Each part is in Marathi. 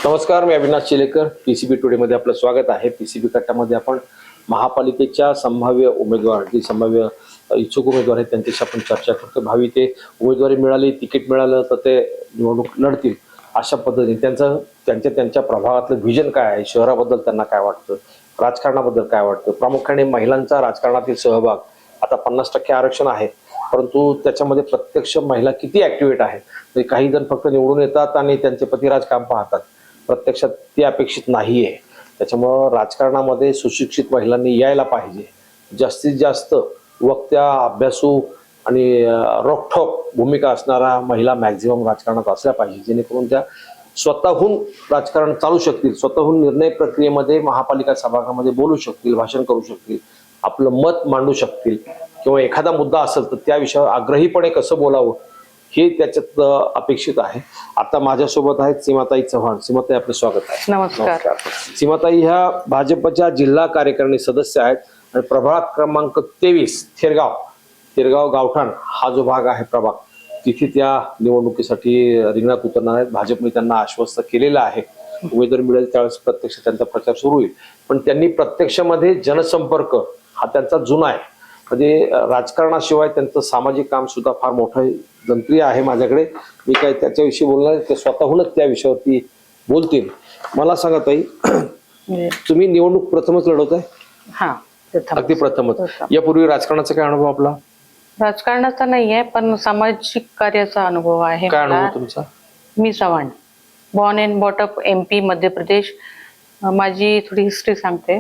नमस्कार, मी अविनाश चिलेकर. पीसीबी टुडे मध्ये आपलं स्वागत आहे. पीसीबी कट्टामध्ये आपण महापालिकेच्या संभाव्य उमेदवार, जी संभाव्य इच्छुक उमेदवार आहेत त्यांच्याशी आपण चर्चा करतो. भावी ते उमेदवारी मिळाली, तिकीट मिळालं तर ते निवडणूक लढतील अशा पद्धतीने त्यांच्या प्रभागातलं व्हिजन काय आहे, शहराबद्दल त्यांना काय वाटतं, राजकारणाबद्दल काय वाटतं. प्रामुख्याने महिलांचा राजकारणातील सहभाग. आता 50% आरक्षण आहे, परंतु त्याच्यामध्ये प्रत्यक्ष महिला किती ऍक्टिव्हेट आहेत. म्हणजे काही जण फक्त निवडून येतात आणि त्यांचे पतिराज काम पाहतात, प्रत्यक्षात ते अपेक्षित नाहीये. त्याच्यामुळं राजकारणामध्ये सुशिक्षित महिलांनी यायला पाहिजे. जास्तीत जास्त वक्त्या, अभ्यासू आणि रोखठोक भूमिका असणारा महिला मॅक्झिमम राजकारणात असल्या पाहिजे, जेणेकरून त्या स्वतःहून राजकारण चालू शकतील, स्वतःहून निर्णय प्रक्रियेमध्ये महापालिका सभागृहामध्ये बोलू शकतील, भाषण करू शकतील, आपलं मत मांडू शकतील, किंवा एखादा मुद्दा असेल तर त्या विषयावर आग्रहीपणे कसं बोलावं हे त्याच्यात अपेक्षित आहे. आता माझ्यासोबत आहेत सीमाताई चव्हाण. सीमाताई, आपलं स्वागत आहे. नमस्कार. सीमाताई ह्या भाजपच्या जिल्हा कार्यकारिणी सदस्य आहेत आणि प्रभाग क्रमांक 23 थेरगाव गावठाण हा जो भाग आहे प्रभाग, तिथे त्या निवडणुकीसाठी रिंगणात उतरणार आहेत. भाजपने त्यांना आश्वस्त केलेलं आहे, उमेदवारी मिळेल त्यावेळेस प्रत्यक्ष त्यांचा प्रचार सुरू होईल. पण त्यांनी प्रत्यक्षामध्ये जनसंपर्क हा त्यांचा जुना आहे. म्हणजे राजकारणाशिवाय त्यांचं सामाजिक काम सुद्धा फार मोठं जनप्रिय आहे माझ्याकडे. मी काय त्याच्याविषयी बोलणार, ते स्वतःहूनच त्या विषयावरती बोलतील. मला सांगा ताई, तुम्ही निवडणूक प्रथमच लढवताय? हा, अगदी प्रथमच. यापूर्वी राजकारणाचा काय अनुभव आपला? राजकारणाचा नाहीये, पण सामाजिक कार्याचा अनुभव आहे. काय अनुभव तुमचा? मी Chavan, born and brought up MP Madhya प्रदेश. माझी थोडी हिस्ट्री सांगते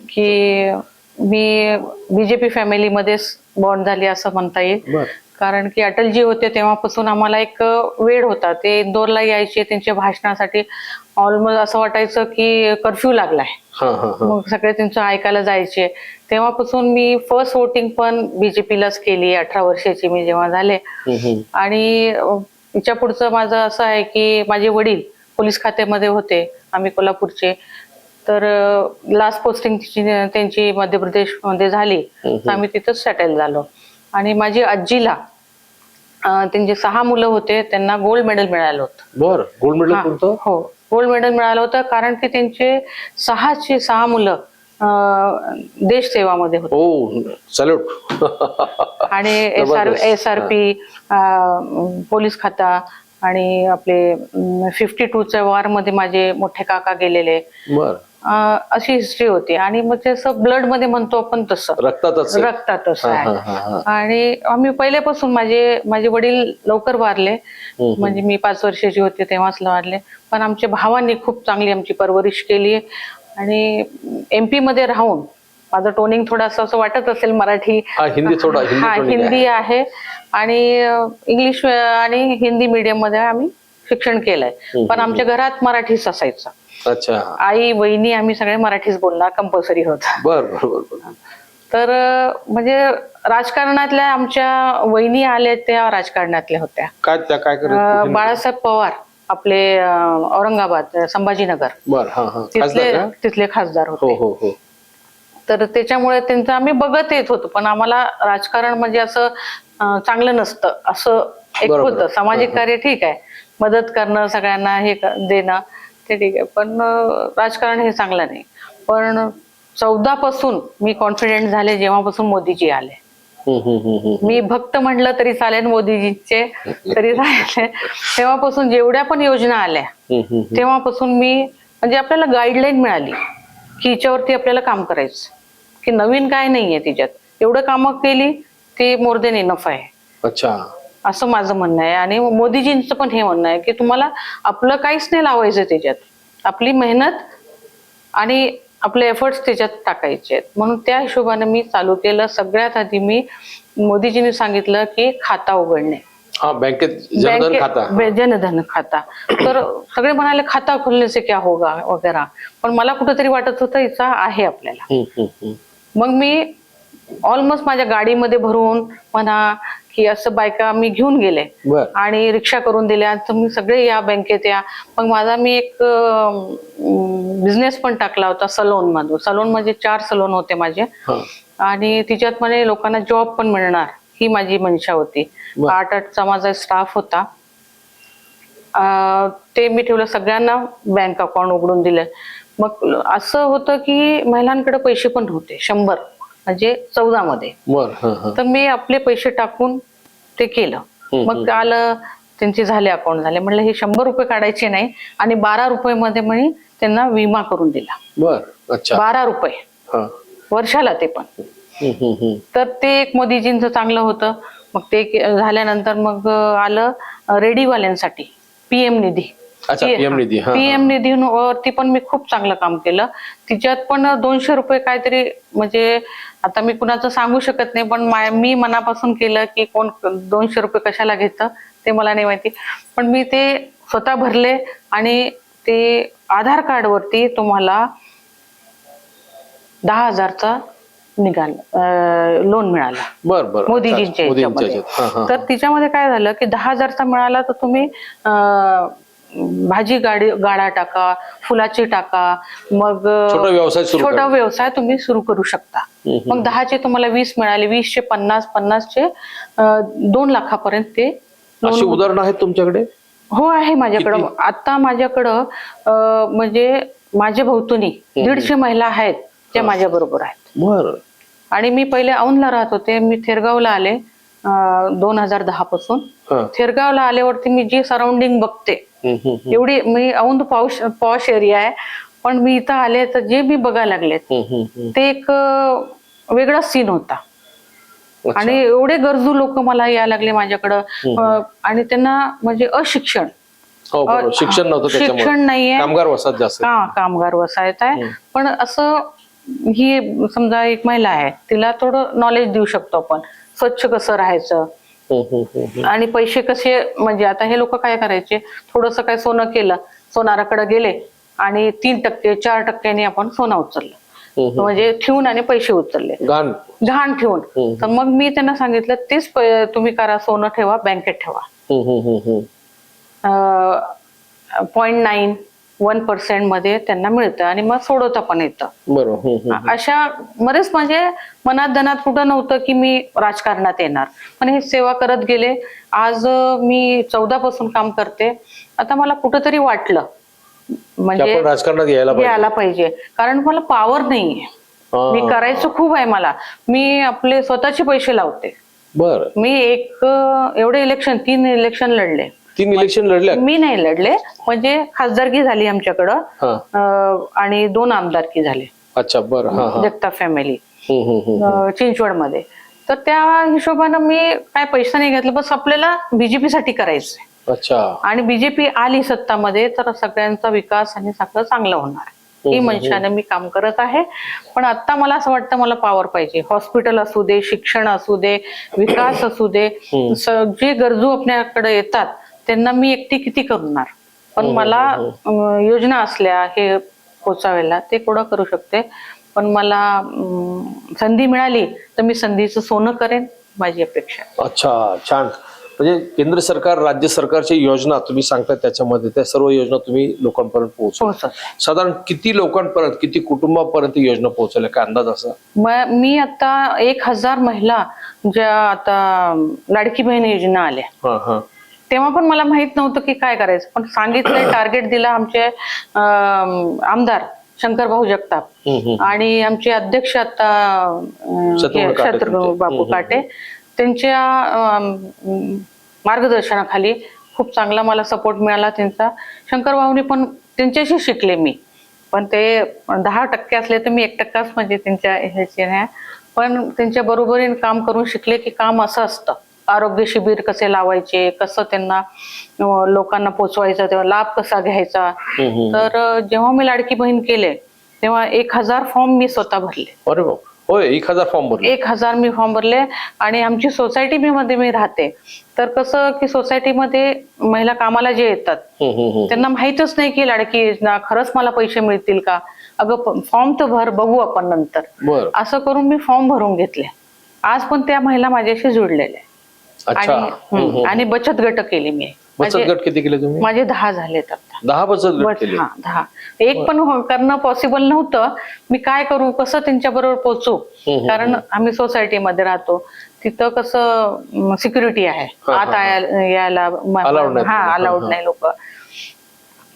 की मी BJP फॅमिलीमध्येच बॉर्न झाली असं म्हणता येईल. कारण की अटलजी होते तेव्हापासून आम्हाला एक वेळ होता. ते इंदोरला यायचे त्यांच्या भाषणासाठी. ऑलमोस्ट असं वाटायचं की कर्फ्यू लागलाय. मग सगळे त्यांचं ऐकायला जायचे. तेव्हापासून मी फर्स्ट वोटिंग पण BJPलाच केली. 18 वर्षाची मी जेव्हा झाले. आणि याच्या पुढचं माझं असं आहे की माझे वडील पोलीस खात्यामध्ये होते, आम्ही कोल्हापूरचे. तर लास्ट पोस्टिंग त्यांची मध्य प्रदेशमध्ये झाली, तर आम्ही तिथंच सेटल झालो. आणि माझी आजीला त्यांचे 6 मुलं होते, त्यांना गोल्ड मेडल मिळालं होतं. बरं, गोल्ड मेडल कोणतं? हो, गोल्ड मेडल मिळालं होतं, कारण की त्यांचे 6 मुलं देश सेवामध्ये होते. हो, सॅल्यूट. आणि SRP, पोलीस खाता आणि आपले 52च्या वॉर मध्ये माझे मोठे काका गेलेले. बरं. अशी हिस्ट्री होती. आणि मग ते असं ब्लड मध्ये म्हणतो आपण तसं, रक्तातच आहे. आणि आम्ही पहिल्यापासून माझे वडील लवकर वारले, म्हणजे मी 5 वर्षाची होते तेव्हाच वारले. पण आमच्या भावांनी खूप चांगली आमची परवरिश केली. आणि MP मध्ये राहून माझं टोनिंग थोडंसं असं वाटत असेल मराठी, हिंदी आहे. आणि इंग्लिश आणि हिंदी मीडियम मध्ये आम्ही शिक्षण केलंय. पण आमच्या घरात मराठीच असायचं. अच्छा. आई, बहिणी आम्ही सगळे मराठीच बोलणार, कंपल्सरी होतं. बरं. तर म्हणजे राजकारणातल्या आमच्या वहिनी आल्या त्या राजकारणातल्या होत्या. काय बाळासाहेब पवार आपले औरंगाबाद, संभाजीनगर, तिथले खासदार होते. तर त्याच्यामुळे त्यांचं आम्ही बघत येत होतो. पण आम्हाला राजकारण म्हणजे असं चांगलं नसतं असं एक होतं. सामाजिक कार्य ठीक आहे, मदत करणं, सगळ्यांना हे देणं ते ठीक आहे, पण राजकारण हे चांगलं नाही. पण 14 पासून मी कॉन्फिडेंट झाले जेव्हापासून मोदीजी आले. मी भक्त म्हटलं तरी चालेल, मोदीजीचे तरी चालेल. तेव्हापासून जेवढ्या पण योजना आल्या तेव्हापासून मी म्हणजे आपल्याला गाईडलाईन मिळाली की हिच्यावरती आपल्याला काम करायचं, की नवीन काय नाहीये तिच्यात. एवढं कामं केली ते मोर देन इनफ आहे. अच्छा, असं माझं म्हणणं आहे. आणि मोदीजींचं पण हे म्हणणं आहे की तुम्हाला आपलं काहीच नाही लावायचं त्याच्यात, आपली मेहनत आणि आपले एफर्ट्स त्याच्यात टाकायचे आहेत. म्हणून त्या हिशोबाने मी चालू केलं. सगळ्यात आधी मी मोदीजींनी सांगितलं की खाता उघडणे, बँकेत जनधन खाता. तर सगळे म्हणाले खाता खोलने से क्या होगा वगैरे, पण मला कुठंतरी वाटत होतं हिचा आहे आपल्याला. मग मी ऑलमोस्ट माझ्या गाडीमध्ये भरून म्हणा की असं बायका मी घेऊन गेले आणि रिक्षा करून दिल्या. तुम्ही सगळे या बँकेत या. मग माझा मी एक बिझनेस पण टाकला होता सलोन मधून. सलोन म्हणजे 4 सलोन होते माझे. आणि तिच्यात मला लोकांना जॉब पण मिळणार ही माझी मनशा होती. 8-8चा माझा स्टाफ होता. ते मी ठेवलं, सगळ्यांना बँक अकाउंट उघडून दिलं. मग असं होतं की महिलांकडे पैसे पण नव्हते, 100 म्हणजे 14 मध्ये. तर मी आपले पैसे टाकून ते केलं. मग आलं, त्यांचे झाले अकाउंट झाले. म्हणलं हे 100 रुपये काढायचे नाही आणि 12 रुपये मध्ये मी त्यांना विमा करून दिला. 12 रुपये वर्षाला, ते पण. तर ते एक मोदीजींचं चांगलं होतं. मग ते झाल्यानंतर मग आलं रेडीवाल्यांसाठी पीएम निधी. पीएम निधी वरती पण मी खूप चांगलं काम केलं. तिच्यात पण 200 रुपये काहीतरी, म्हणजे आता मी कुणाचं सांगू शकत नाही, पण मी मनापासून केलं की कोण 200 रुपये कशाला घेतं ते मला नाही माहिती. पण मी ते स्वतः भरले आणि ते आधार कार्ड वरती तुम्हाला 10,000चा लोन मिळाला. मोदीजींच्या ह्याच्यामध्ये. तर तिच्यामध्ये काय झालं की 10,000चा मिळाला, तर तुम्ही भाजी गाडा टाका, फुलाची टाका, मग छोटा व्यवसाय तुम्ही सुरू करू शकता. मग 10चे तुम्हाला 20 मिळाले, 20चे 50, 50चे 2 लाखापर्यंत ते. अशी उदाहरणं आहेत तुमच्याकडे? हो, आहे माझ्याकडं. आता माझ्याकडं म्हणजे माझ्या भोवतणी 150 महिला आहेत ज्या माझ्या बरोबर आहेत. आणि मी पहिले औंधला राहत होते. मी थेरगावला आले 2010 पासून. थेरगावला आल्यावरती मी जी सराउंडिंग बघते, एवढी मी औंध पॉश एरिया आहे, पण मी इथं आले तर जे मी बघायला लागले ते एक वेगळाच सीन होता. आणि एवढे गरजू लोक मला यायला लागले माझ्याकडं. आणि त्यांना म्हणजे अशिक्षण, शिक्षण नाहीये, कामगार वसाहत आहे. पण असं ही समजा एक महिला आहे, तिला थोडं नॉलेज देऊ शकतो आपण, स्वच्छ कसं राहायचं आणि पैसे कसे. म्हणजे आता हे लोक काय करायचे, थोडस काय सोनं केलं, सोनाराकडे गेले आणि 3%, 4%नी आपण सोनं उचललं, म्हणजे ठेवून आणि पैसे उचलले, घाण ठेवून. तर मग मी त्यांना सांगितलं, तेच तुम्ही करा, सोनं ठेवा, बँकेत ठेवा. 0.91% मध्ये त्यांना मिळतं आणि मग सोडवता पण येतं. अशा बरेच म्हणजे मनात धनात कुठं नव्हतं की मी राजकारणात येणार, पण हे सेवा करत गेले. आज मी 14 पासून काम करते. आता मला कुठंतरी वाटलं म्हणजे राजकारणात यायला पाहिजे, कारण मला पावर नाहीये. मी करायचं खूप आहे मला. मी आपले स्वतःचे पैसे लावते. मी एवढे इलेक्शन 3 इलेक्शन लढले. 3 इलेक्शन लढले? मी नाही लढले, म्हणजे खासदारकी झाली आमच्याकडं आणि 2 आमदारकी झाले. अच्छा, बरं. जगताप फॅमिली चिंचवडमध्ये. तर त्या हिशोबानं मी काय पैसा नाही घेतला, बस आपल्याला बीजेपी साठी करायचंय. आणि बीजेपी आली सत्तामध्ये तर सगळ्यांचा विकास आणि सगळं चांगलं होणार, ही मनशाने मी काम करत आहे. पण आता मला असं वाटतं, मला पॉवर पाहिजे. हॉस्पिटल असू दे, शिक्षण असू दे, विकास असू दे, जे गरजू आपल्याकडे येतात त्यांना मी एकटी किती करणार. पण मला योजना असल्या हे पोचावायला ते थोडं करू शकते. पण मला संधी मिळाली तर मी संधीचं सोनं करेन, माझी अपेक्षा. अच्छा, छान. म्हणजे केंद्र सरकार, राज्य सरकारची योजना तुम्ही सांगता, त्याच्यामध्ये त्या सर्व योजना तुम्ही लोकांपर्यंत पोहोचवता. साधारण किती लोकांपर्यंत, किती कुटुंबापर्यंत योजना पोहोचवल्या, काय अंदाज असा? मी आता 1000 महिला ज्या आता लाडकी बहीण योजना आल्या, तेव्हा पण मला माहित नव्हतं की काय करायचं. पण सांगितलंय, टार्गेट दिला आमचे आमदार शंकरभाऊ जगताप आणि आमचे अध्यक्ष आता शत्रुघ्न बापू काटे, त्यांच्या मार्गदर्शनाखाली खूप चांगला मला सपोर्ट मिळाला त्यांचा. शंकरभाऊनी पण त्यांच्याशी शिकले मी. पण ते 10% असले तर मी 1%च म्हणजे त्यांच्या ह्याचे नाही. पण त्यांच्या बरोबरीने काम करून शिकले की काम असं असतं. आरोग्य शिबिर कसे लावायचे, कसं त्यांना लोकांना पोचवायचं, तेव्हा लाभ कसा घ्यायचा. तर जेव्हा मी लाडकी बहीण केले तेव्हा 1000 फॉर्म मी स्वतः भरले. अरे बाप, होय, 1000 फॉर्म भरले? 1000 मी फॉर्म भरले. आणि आमची सोसायटी मध्ये मी राहते, तर कसं की सोसायटीमध्ये महिला कामाला जे येतात त्यांना माहितच नाही की लाडकी योजना खरंच मला पैसे मिळतील का. अगं फॉर्म तर भर, बघू आपण नंतर. असं करून मी फॉर्म भरून घेतले. आज पण त्या महिला माझ्याशी जुळलेल्या. आणि बचत गट केली मी. बचत गट किती केले तुम्ही? माझे 10 झालेत आता. 10 बचत गट केले? 10. एक पण करणं पॉसिबल नव्हतं. मी काय करू, कसं त्यांच्या बरोबर पोहोचू, कारण आम्ही सोसायटीमध्ये राहतो. तिथं कसं सिक्युरिटी आहे, आत यायला Allowed नाही. अलाउड नाही लोक.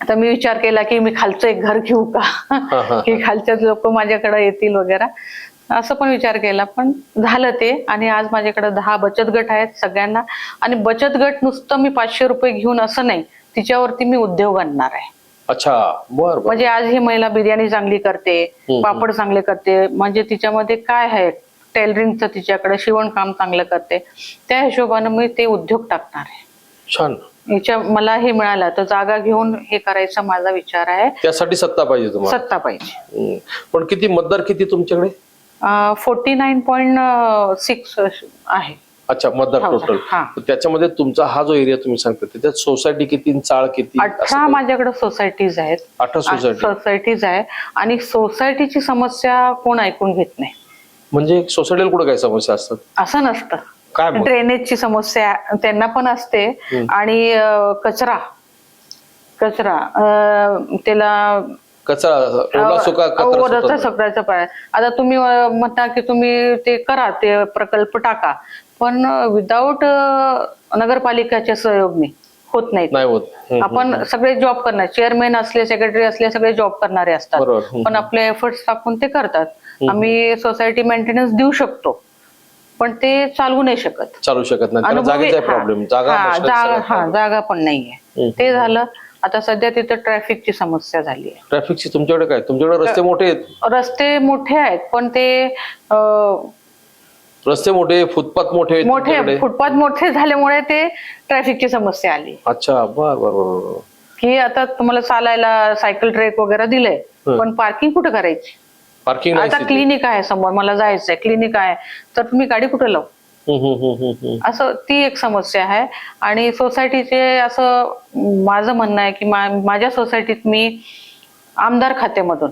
आता मी विचार केला की मी खालचं एक घर घेऊ का, की खालच्याच लोक माझ्याकडे येतील वगैरे, असं पण विचार केला. पण झालं ते. आणि आज माझ्याकडे 10 बचत गट आहेत सगळ्यांना. आणि बचत गट नुसतं मी 500 रुपये घेऊन असं नाही, तिच्यावरती मी उद्योग आणणार आहे. अच्छा, बर. म्हणजे आज ही महिला बिर्याणी चांगली करते, पापड चांगले करते, म्हणजे तिच्यामध्ये काय आहे, टेलरिंगचं तिच्याकडे शिवणकाम चांगलं करते, त्या हिशोबानं मी ते उद्योग टाकणार आहे. छान. याच्या मला हे मिळालं तर जागा घेऊन हे करायचा माझा विचार आहे. त्यासाठी सत्ता पाहिजे तुम्हाला. सत्ता पाहिजे. पण किती मतदार किती तुमच्याकडे? 49.6 आहे. अच्छा, मतदार टोटल. त्याच्यामध्ये तुमचा हा जो एरिया तुम्ही सांगता त्याच्यात सोसायटी किती, चाळ किती? 18 माझ्याकडे सोसायटीज आहेत. 18 सोसायटीज आहे. आणि सोसायटीची समस्या कोण ऐकून घेत नाही. म्हणजे सोसायटीला कुठे काय समस्या असतात? असं नसतं. काय? ड्रेनेजची समस्या त्यांना पण असते. आणि कचरा त्याला सगळ्याचा पाय. आता तुम्ही म्हणता की तुम्ही ते करा, ते प्रकल्प टाका, पण विदाऊट नगरपालिकेच्या सहयोगने होत नाही. आपण सगळे जॉब करणार, चेअरमॅन असले, सेक्रेटरी असले, सगळे जॉब करणारे असतात, पण आपले एफर्ट्स टाकून ते करतात. आम्ही सोसायटी मेंटेनन्स देऊ शकतो, पण ते चालवू नाही शकत. जागा पण नाहीये. ते झालं. आता सध्या तिथं ट्रॅफिकची समस्या झाली आहे. ट्रॅफिकची तुमच्याकडे काय? तुमच्याकडे रस्ते मोठे आहेत? रस्ते मोठे आहेत, पण ते रस्ते मोठे, फुटपाथ मोठे, फुटपाथ मोठे झाल्यामुळे ते ट्रॅफिकची समस्या आली. अच्छा, बरोबर. की आता तुम्हाला चालायला सायकल ट्रॅक वगैरे दिलंय, पण पार्किंग कुठे करायची? पार्किंग आता क्लिनिक आहे समोर, मला जायचंय, क्लिनिक आहे, तर तुम्ही गाडी कुठे लावू? असं ती एक समस्या आहे. आणि सोसायटीचे असं माझं म्हणणं आहे की माझ्या सोसायटीत मी आमदार खात्यामधून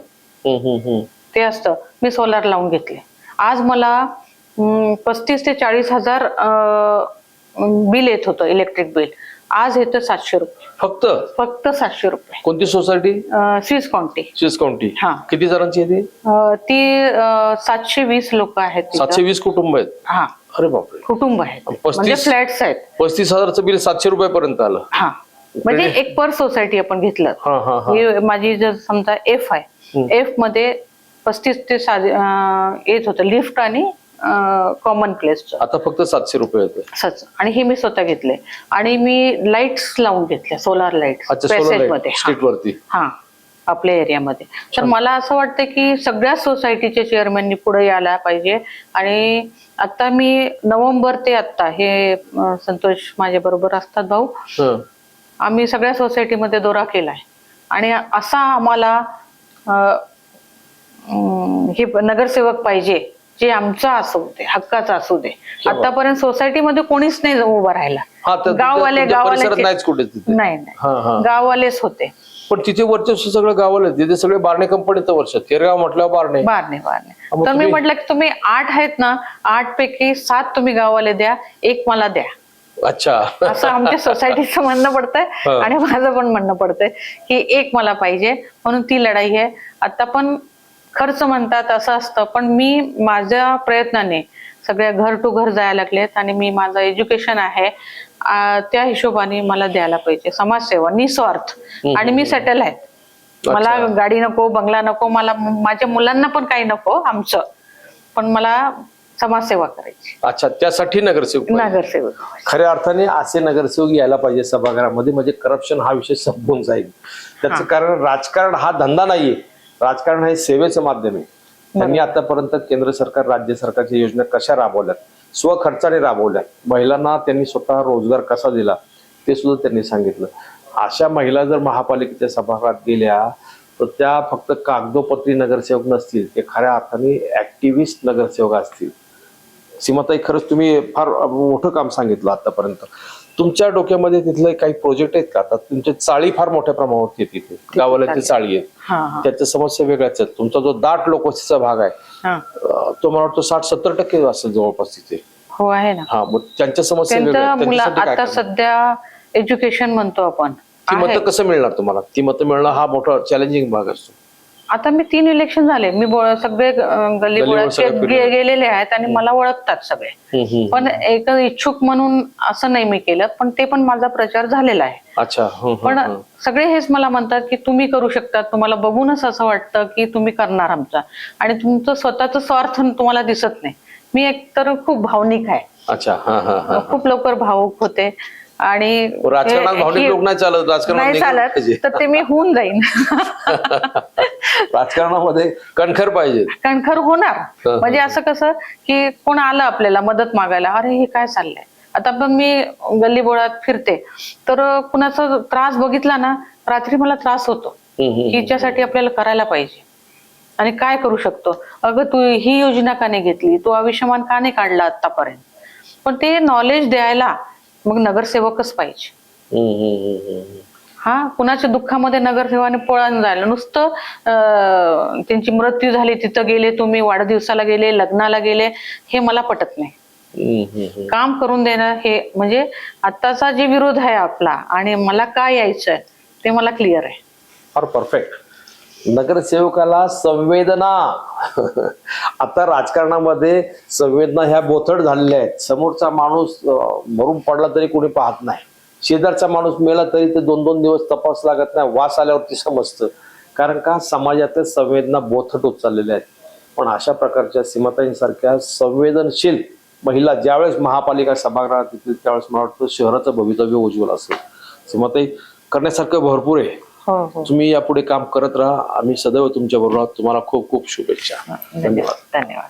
ते असतं, मी सोलार लावून घेतले. आज मला 35 ते 40 हजार बिल येत होतं, इलेक्ट्रिक बिल. आज येतं 700 रुपये. फक्त 700 रुपये. कोणती सोसायटी? Swiss county. हा. किती जणांची आहे ती 720 लोक आहेत. 720 कुटुंब आहेत. हा. अरे बापरे. कुटुंब आहेत, म्हणजे फ्लॅट्स आहेत. 35,000चं बिल 700 रुपयेपर्यंत आलं. हा, म्हणजे एक पर सोसायटी आपण घेतलं. माझी जर समजा एफ आहे, एफ मध्ये 35 ते येत होतं लिफ्ट आणि कॉमन प्लेस. आता फक्त 700 रुपये येते. आणि हे मी स्वतः घेतले. आणि मी लाईट्स लावून घेतल्या, सोलार लाईट पॅसेज मध्ये, स्ट्रीटवरती. हा, आपल्या एरियामध्ये. तर मला असं वाटतं की सगळ्या सोसायटीच्या चेअरमॅननी पुढे यायला पाहिजे. आणि आता मी नोव्हेंबर ते आता हे संतोष माझ्या बरोबर असतात भाऊ, आम्ही सगळ्या सोसायटीमध्ये दौरा केलाय. आणि असा आम्हाला हे नगरसेवक पाहिजे जे आमचा असू दे, हक्काचा असू दे. आतापर्यंत सोसायटीमध्ये कोणीच नाही उभं राहिला. गाववाले नाही, गाववालेच होते. पण तिथे वर्चस्व सगळं गावाला, तिथे सगळे बारणे कंपनीचं वर्ष. तेरगाव म्हटलं बारणे. तर मी म्हटलं की तुम्ही 8 आहेत ना, 8 पैकी 7 तुम्ही गाववाले द्या, 1 मला द्या. अच्छा, असं आमच्या सोसायटीचं म्हणणं पडतंय. आणि माझं पण म्हणणं पडतंय की 1 मला पाहिजे, म्हणून ती लढाई आहे. आता पण खर्च म्हणतात असं असतं, पण मी माझ्या प्रयत्नाने सगळ्या घर टू घर जायला लागलेत. आणि मी माझं एज्युकेशन आहे त्या हिशोबाने मला द्यायला पाहिजे. समाजसेवा निस्वार्थ. आणि मी सेटल आहे. मला गाडी नको, बंगला नको, मला माझ्या मुलांना पण काही नको आमचं, पण मला समाजसेवा करायची. अच्छा, त्यासाठी नगरसेवक. खऱ्या अर्थाने असे नगरसेवक यायला पाहिजे सभागृहामध्ये, म्हणजे करप्शन हा विषय संपून जाईल. त्याचं कारण राजकारण हा धंदा नाहीये, राजकारण हे सेवेचं माध्यम आहे. त्यांनी आतापर्यंत केंद्र सरकार, राज्य सरकारच्या योजना कशा राबवल्यात, स्वखर्चाने राबवल्यात, महिलांना त्यांनी स्वतः रोजगार कसा दिला ते सुद्धा त्यांनी सांगितलं. अशा महिला जर महापालिकेच्या सभागृहात गेल्या तर त्या फक्त कागदोपत्री नगरसेवक नसतील, ते खऱ्या अर्थाने ऍक्टिव्हिस्ट नगरसेवक असतील. सीमाताई, खरंच तुम्ही फार मोठं काम सांगितलं आतापर्यंत. तुमच्या डोक्यामध्ये तिथले काही प्रोजेक्ट आहेत का? आता तुमच्या चाळी फार मोठ्या प्रमाणावर येते, तिथे गावाला चाळी आहेत, त्याच्या समस्या वेगळ्याच आहेत. तुमचा जो दाट लोकवस्तीचा भाग आहे तो मला वाटतं 60-70% असेल जवळपास तिथे. हो, आहे ना. हा, मग त्यांच्या समस्या वेगळ्या. आता सध्या एज्युकेशन म्हणतो आपण, ती मतं कसं मिळणार तुम्हाला? ती मतं मिळणं हा मोठा चॅलेंजिंग भाग असतो. आता मी 3 इलेक्शन झाले, मी सगळे गल्ली बोळात गेलेले आहेत आणि मला ओळखतात सगळे. पण एक इच्छुक म्हणून असं नाही मी केलं, पण ते पण माझा प्रचार झालेला आहे. अच्छा. पण सगळे हेच मला म्हणतात की तुम्ही करू शकता, तुम्हाला बघूनच असं वाटतं की तुम्ही करणार आमचा, आणि तुमचं स्वतःचं स्वार्थ तुम्हाला दिसत नाही. मी एकतर खूप भावनिक आहे. अच्छा. खूप लवकर भावुक होते आणि राजकारणात भावनिक लोक नाही चालत, नाही चालत, तर ते मी होऊन जाईन. राजकारणामध्ये कणखर पाहिजे, कणखर होणार. म्हणजे असं कसं की कोण आलं आपल्याला मदत मागायला, अरे हे काय चाललंय. आता पण मी गल्ली बोळात फिरते, तर कुणाचा त्रास बघितला ना, रात्री मला त्रास होतो की हिच्यासाठी आपल्याला करायला पाहिजे आणि काय करू शकतो. अगं तू ही योजना का नाही घेतली, तू आयुष्यमान का नाही काढला आतापर्यंत. पण ते नॉलेज द्यायला मग नगरसेवकच पाहिजे. हा, कुणाच्या दुःखामध्ये नगरसेवाने पळून जायला, नुसतं त्यांची मृत्यू झाली तिथं गेले तुम्ही, वाढदिवसाला गेले, लग्नाला गेले, हे मला पटत नाही. काम करून देणं हे म्हणजे आताचा जे विरोध आहे आपला आणि मला काय यायचंय ते मला क्लिअर आहे. फार परफेक्ट. नगरसेवकाला संवेदना. आता राजकारणामध्ये संवेदना ह्या बोथट झालेल्या आहेत. समोरचा माणूस मरून पडला तरी कोणी पाहत नाही, शेजारचा माणूस मेला तरी ते 2-2 दिवस तपास लागत नाही, वास आल्यावरती समजतं. कारण का, समाजातल्या संवेदना बोथट होत चाललेल्या आहेत. पण अशा प्रकारच्या सीमाताईंसारख्या संवेदनशील महिला ज्यावेळेस महापालिका सभागृहात येतील त्यावेळेस मला वाटतं शहराचं भवितव्य उज्ज्वल असेल. सीमाताई, करण्यासारखं भरपूर आहे. तुम्ही यापुढे काम करत राहा, आम्ही सदैव तुमच्या बरोबर आहोत. तुम्हाला खूप खूप शुभेच्छा. धन्यवाद.